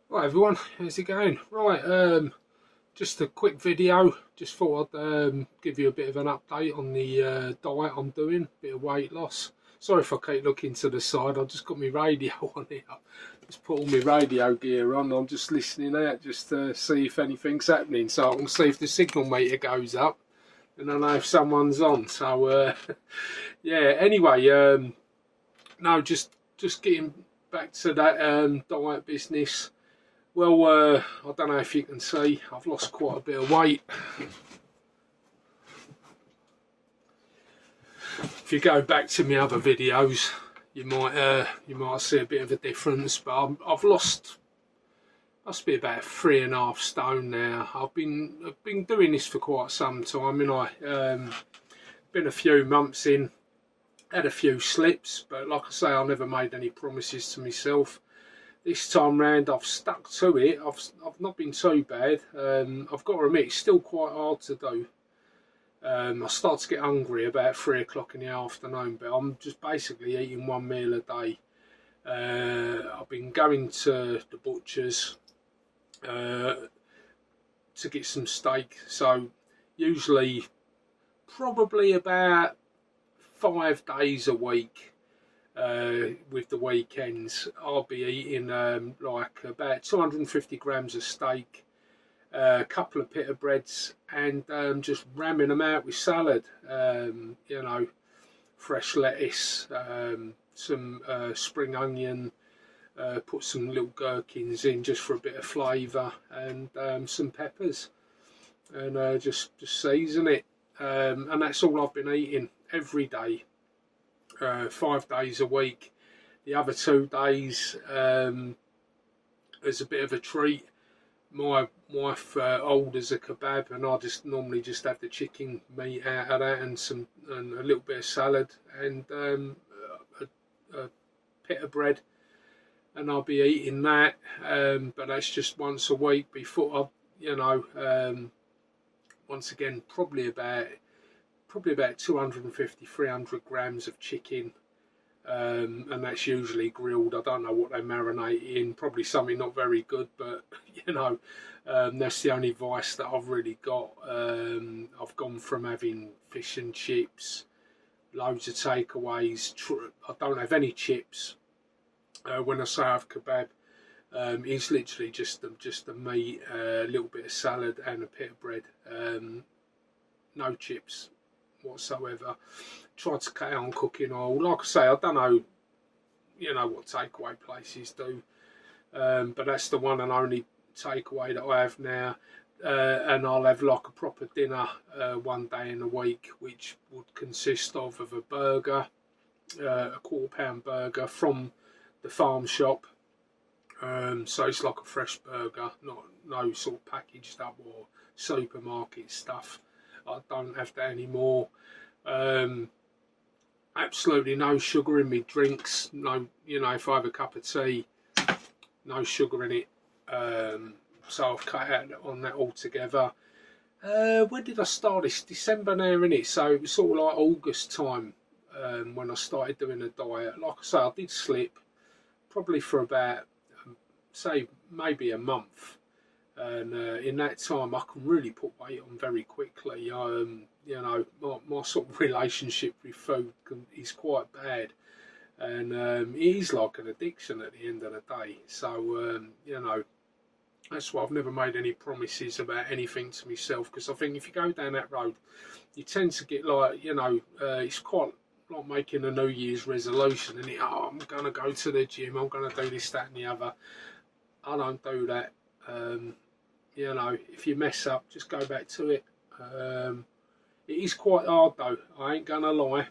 Right everyone, how's it going? Right, just a quick video. Just thought I'd give you a bit of an update on the diet I'm doing, bit of weight loss. Sorry if I keep looking to the side, I've just got my radio on here. Just put all my radio gear on, I'm just listening out just to see if anything's happening. So I can see if the signal meter goes up and I know if someone's on. So yeah, anyway, no, just getting back to that diet business. Well, I don't know if you can see, I've lost quite a bit of weight. If you go back to my other videos, you might see a bit of a difference. But I've lost, must be about 3.5 stone now. I've been doing this for quite some time, and been a few months in, had a few slips, but like I say, I never made any promises to myself. This time round I've stuck to it. I've not been too bad. I've got to admit it's still quite hard to do. I start to get hungry about 3 o'clock in the afternoon, but I'm just basically eating one meal a day. I've been going to the butcher's to get some steak, so usually probably about 5 days a week. With the weekends, I'll be eating like about 250 grams of steak, a couple of pita breads, and just ramming them out with salad. You know, fresh lettuce, some spring onion, put some little gherkins in just for a bit of flavour, and some peppers, and just season it. And that's all I've been eating every day. 5 days a week. The other 2 days, as a bit of a treat, my wife orders a kebab, and I just normally just have the chicken meat out of that and a little bit of salad and a pita bread, and I'll be eating that. But that's just once a week. Before once again, probably about 250, 300 grams of chicken, and that's usually grilled. I don't know what they marinate in, probably something not very good, but that's the only vice that I've really got. I've gone from having fish and chips, loads of takeaways. I don't have any chips. When I say I have kebab, it's literally just the meat, a little bit of salad and a pita bread. No chips whatsoever. Tried to cut out on cooking oil. Like I say, I don't know, what takeaway places do, but that's the one and only takeaway that I have now. And I'll have like a proper dinner one day in a week, which would consist of a burger, a £1/4 burger from the farm shop. So it's like a fresh burger, no sort of packaged up or supermarket stuff. I don't have that anymore. Absolutely no sugar in my drinks. No, if I have a cup of tea, no sugar in it. So I've cut out on that altogether. When did I start this? December now, innit? So it was sort of like August time when I started doing a diet. Like I say, I did slip probably for about, say, maybe a month. And in that time I can really put weight on very quickly. My sort of relationship with food is quite bad, and it is like an addiction at the end of the day. So that's why I've never made any promises about anything to myself, because I think if you go down that road, you tend to get like, it's quite like making a New Year's resolution, and I'm going to go to the gym, I'm going to do this, that and the other. I don't do that. If you mess up, just go back to it. It is quite hard though, I ain't gonna lie.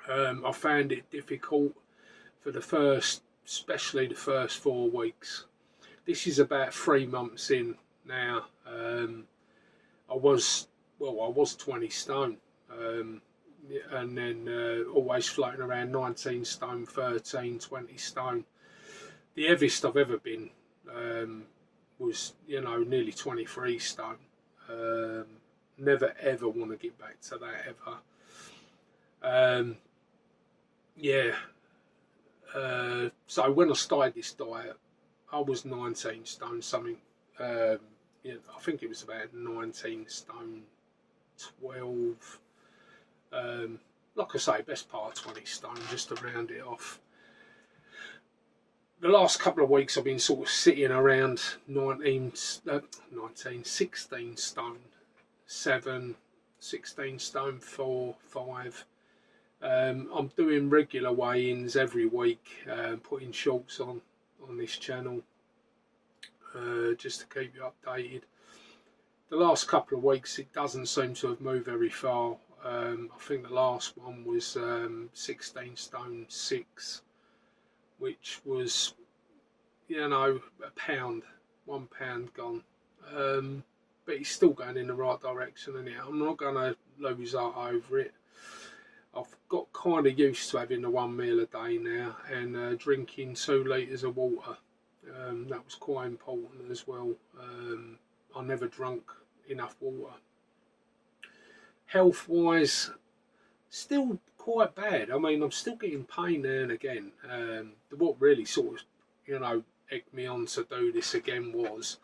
I found it difficult for especially the first 4 weeks. This is about 3 months in now. I was 20 stone, and then always floating around 19 stone, 13, 20 stone. The heaviest I've ever been was nearly 23 stone. Never ever want to get back to that ever. Yeah. So when I started this diet, I was 19 stone something. Yeah, I think it was about 19 stone 12. Like I say, best part of 20 stone, just to round it off. The last couple of weeks I've been sort of sitting around 16 stone 7, 16 stone 4, 5. I'm doing regular weigh-ins every week, putting shorts on this channel, just to keep you updated. The last couple of weeks it doesn't seem to have moved very far. I think the last one was 16 stone 6, which was, you know, a pound, 1 pound gone. But it's still going in the right direction, and I'm not going to lose out over it. I've got kind of used to having the 1 meal a day now, and drinking 2 litres of water. That was quite important as well. I never drunk enough water. Health wise, still quite bad. I mean, I'm still getting pain now and again. What really sort of, you know, egged me on to do this again was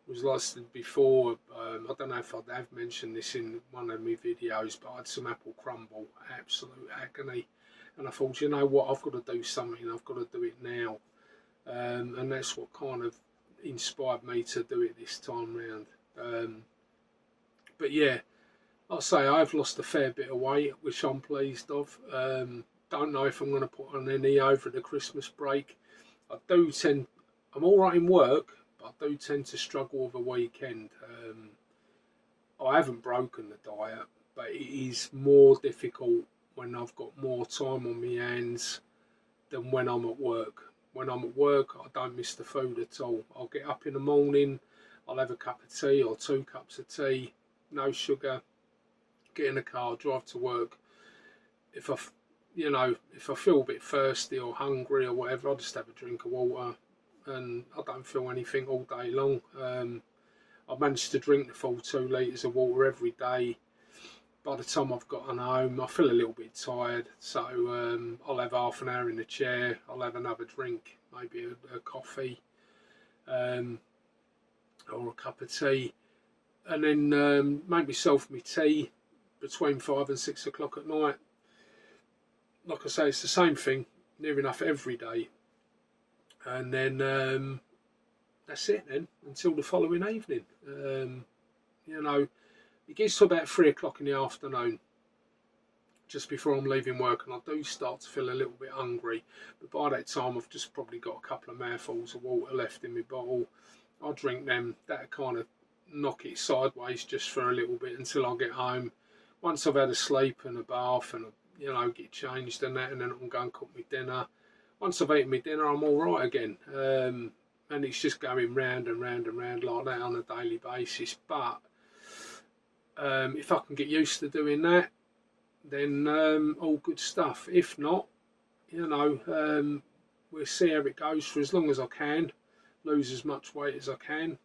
like I said before, I don't know if I have mentioned this in one of my videos, but I had some apple crumble, absolute agony, and I thought, you know what, I've got to do something, I've got to do it now, and that's what kind of inspired me to do it this time round. But yeah, like I say, I've lost a fair bit of weight, which I'm pleased of. Don't know if I'm going to put on any over the Christmas break. I'm all right in work, but I do tend to struggle with a weekend. I haven't broken the diet, but it is more difficult when I've got more time on my hands than when I'm at work. When I'm at work, I don't miss the food at all. I'll get up in the morning, I'll have a cup of tea or 2 cups of tea, no sugar, get in the car, drive to work. If I feel a bit thirsty or hungry or whatever, I'll just have a drink of water, and I don't feel anything all day long. I've managed to drink the full 2 litres of water every day. By the time I've gotten home, I feel a little bit tired, so I'll have half an hour in the chair, I'll have another drink, maybe a coffee, or a cup of tea, and then make myself my tea between 5 and 6 o'clock at night. Like I say, it's the same thing, near enough every day, and then that's it then, until the following evening. You know, it gets to about 3 o'clock in the afternoon, just before I'm leaving work, and I do start to feel a little bit hungry, but by that time I've just probably got a couple of mouthfuls of water left in my bottle. I'll drink them, that'll kind of knock it sideways just for a little bit until I get home. Once I've had a sleep and a bath and you know, get changed and that, and then I can go and cook my dinner. Once I've eaten my dinner, I'm all right again. And it's just going round and round and round like that on a daily basis. But if I can get used to doing that, then all good stuff. If not, you know, we'll see how it goes for as long as I can, lose as much weight as I can.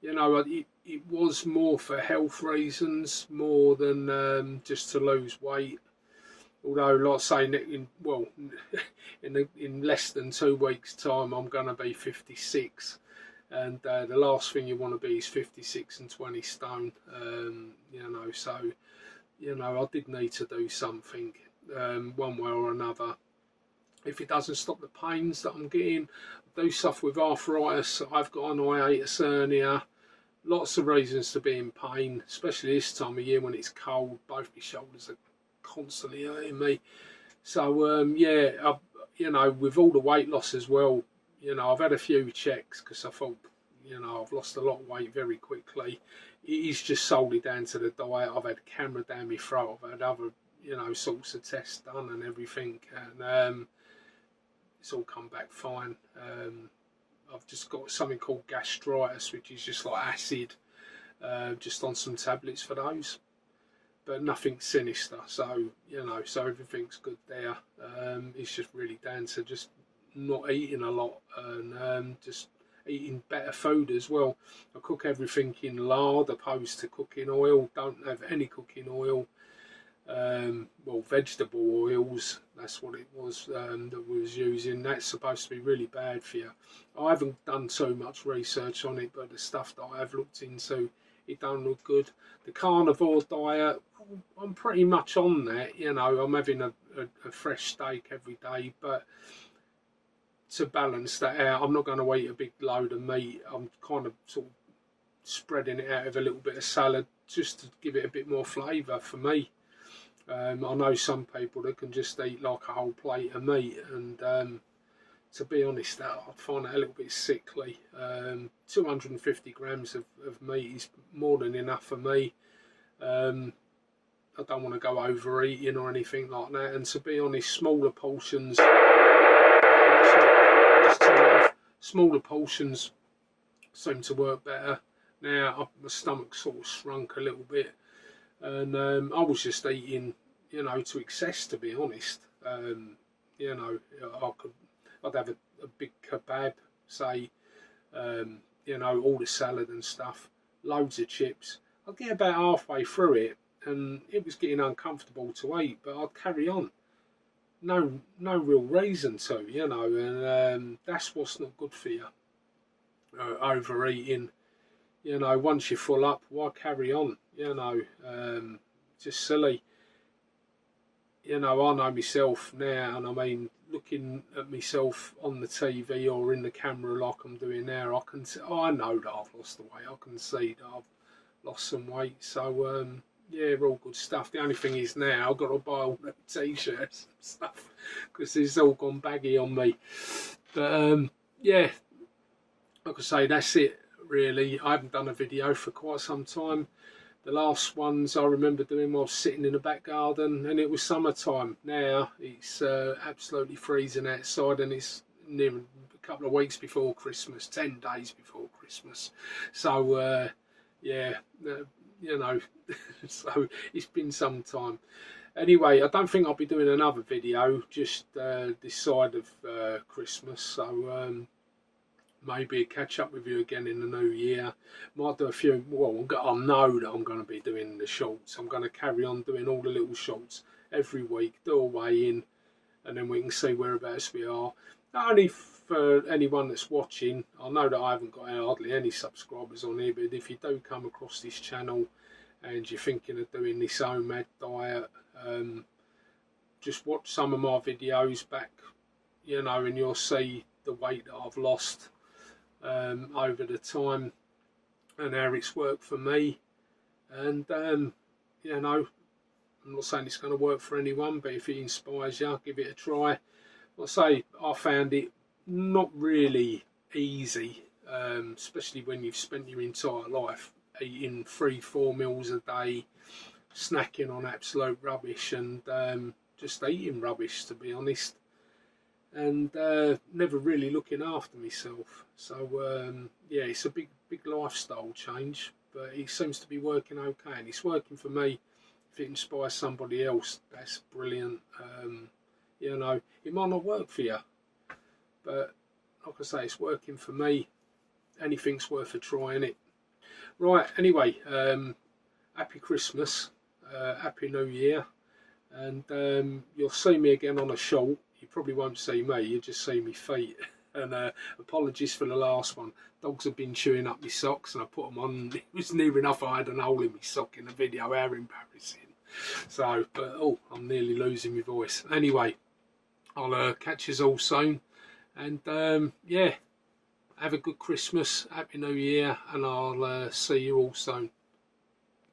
You know, it was more for health reasons more than just to lose weight. Although, like I say, in less than 2 weeks' time, I'm going to be 56, and the last thing you want to be is 56 and 20 stone. You know, so you know, I did need to do something, one way or another. If it doesn't stop the pains that I'm getting, I do suffer with arthritis. I've got an hiatus hernia. Lots of reasons to be in pain, especially this time of year when it's cold. Both my shoulders are constantly hurting me. So yeah, you know, with all the weight loss as well, you know, I've had a few checks because I thought, you know, I've lost a lot of weight very quickly. It is just solely down to the diet. I've had camera down my throat, I've had other, you know, sorts of tests done and everything, and it's all come back fine. I've just got something called gastritis, which is just like acid, just on some tablets for those, but nothing sinister. So, you know, so everything's good there. It's just really down to just not eating a lot and just eating better food as well. I cook everything in lard opposed to cooking oil. Don't have any cooking oil. well, vegetable oils, that's what it was, that we was using. That's supposed to be really bad for you. I haven't done so much research on it, but the stuff that I have looked into, it don't look good. The carnivore diet, I'm pretty much on that. You know, I'm having a fresh steak every day, but to balance that out, I'm not going to eat a big load of meat. I'm kind of sort of spreading it out with a little bit of salad just to give it a bit more flavour for me. I know some people that can just eat like a whole plate of meat, and to be honest, I find that a little bit sickly. 250 grams of meat is more than enough for me. I don't want to go overeating or anything like that, and to be honest, smaller portions, smaller portions seem to work better. Now my stomach sort of shrunk a little bit, and I was just eating, you know, to excess, to be honest. You know, I'd have a big kebab, say, you know, all the salad and stuff, loads of chips. I'd get about halfway through it, and it was getting uncomfortable to eat, but I'd carry on. No real reason to, you know, and that's what's not good for you. Overeating. You know, once you're full up, why carry on? You know, just silly. You know, I know myself now, and I mean, looking at myself on the TV or in the camera like I'm doing now, I can see, I know that I've lost the weight. I can see that I've lost some weight. So, yeah, all good stuff. The only thing is now I've got to buy all the t-shirts and stuff because it's all gone baggy on me. But, yeah, like I say, that's it. Really, I haven't done a video for quite some time. The last ones I remember doing while I was sitting in the back garden, and it was summertime. Now it's absolutely freezing outside, and it's near a couple of weeks before Christmas, 10 days before Christmas. So yeah, you know, so it's been some time. Anyway, I don't think I'll be doing another video just this side of Christmas. So maybe catch up with you again in the new year. Might do a few, well, I know that I'm going to be doing the shorts. I'm going to carry on doing all the little shorts every week, do a weigh-in, and then we can see whereabouts we are. Not only for anyone that's watching, I know that I haven't got hardly any subscribers on here, but if you do come across this channel and you're thinking of doing this OMAD diet, just watch some of my videos back, you know, and you'll see the weight that I've lost over the time and how it's worked for me. And you know, I'm not saying it's going to work for anyone, but if it inspires you, give it a try. I'll say I found it not really easy, especially when you've spent your entire life eating 3-4 meals a day, snacking on absolute rubbish, and just eating rubbish, to be honest, and never really looking after myself. So yeah, it's a big lifestyle change, but it seems to be working okay, and it's working for me. If it inspires somebody else, that's brilliant. You know, it might not work for you, but like I say, it's working for me. Anything's worth a try, innit? Right, anyway, happy Christmas, happy New Year, and you'll see me again on a short. You probably won't see me, you just see me feet. And apologies for the last one. Dogs have been chewing up my socks, and I put them on. It was near enough I had an hole in my sock in the video. How embarrassing. So, but oh, I'm nearly losing my voice. Anyway, I'll catch you all soon. And yeah, have a good Christmas, happy New Year, and I'll see you all soon.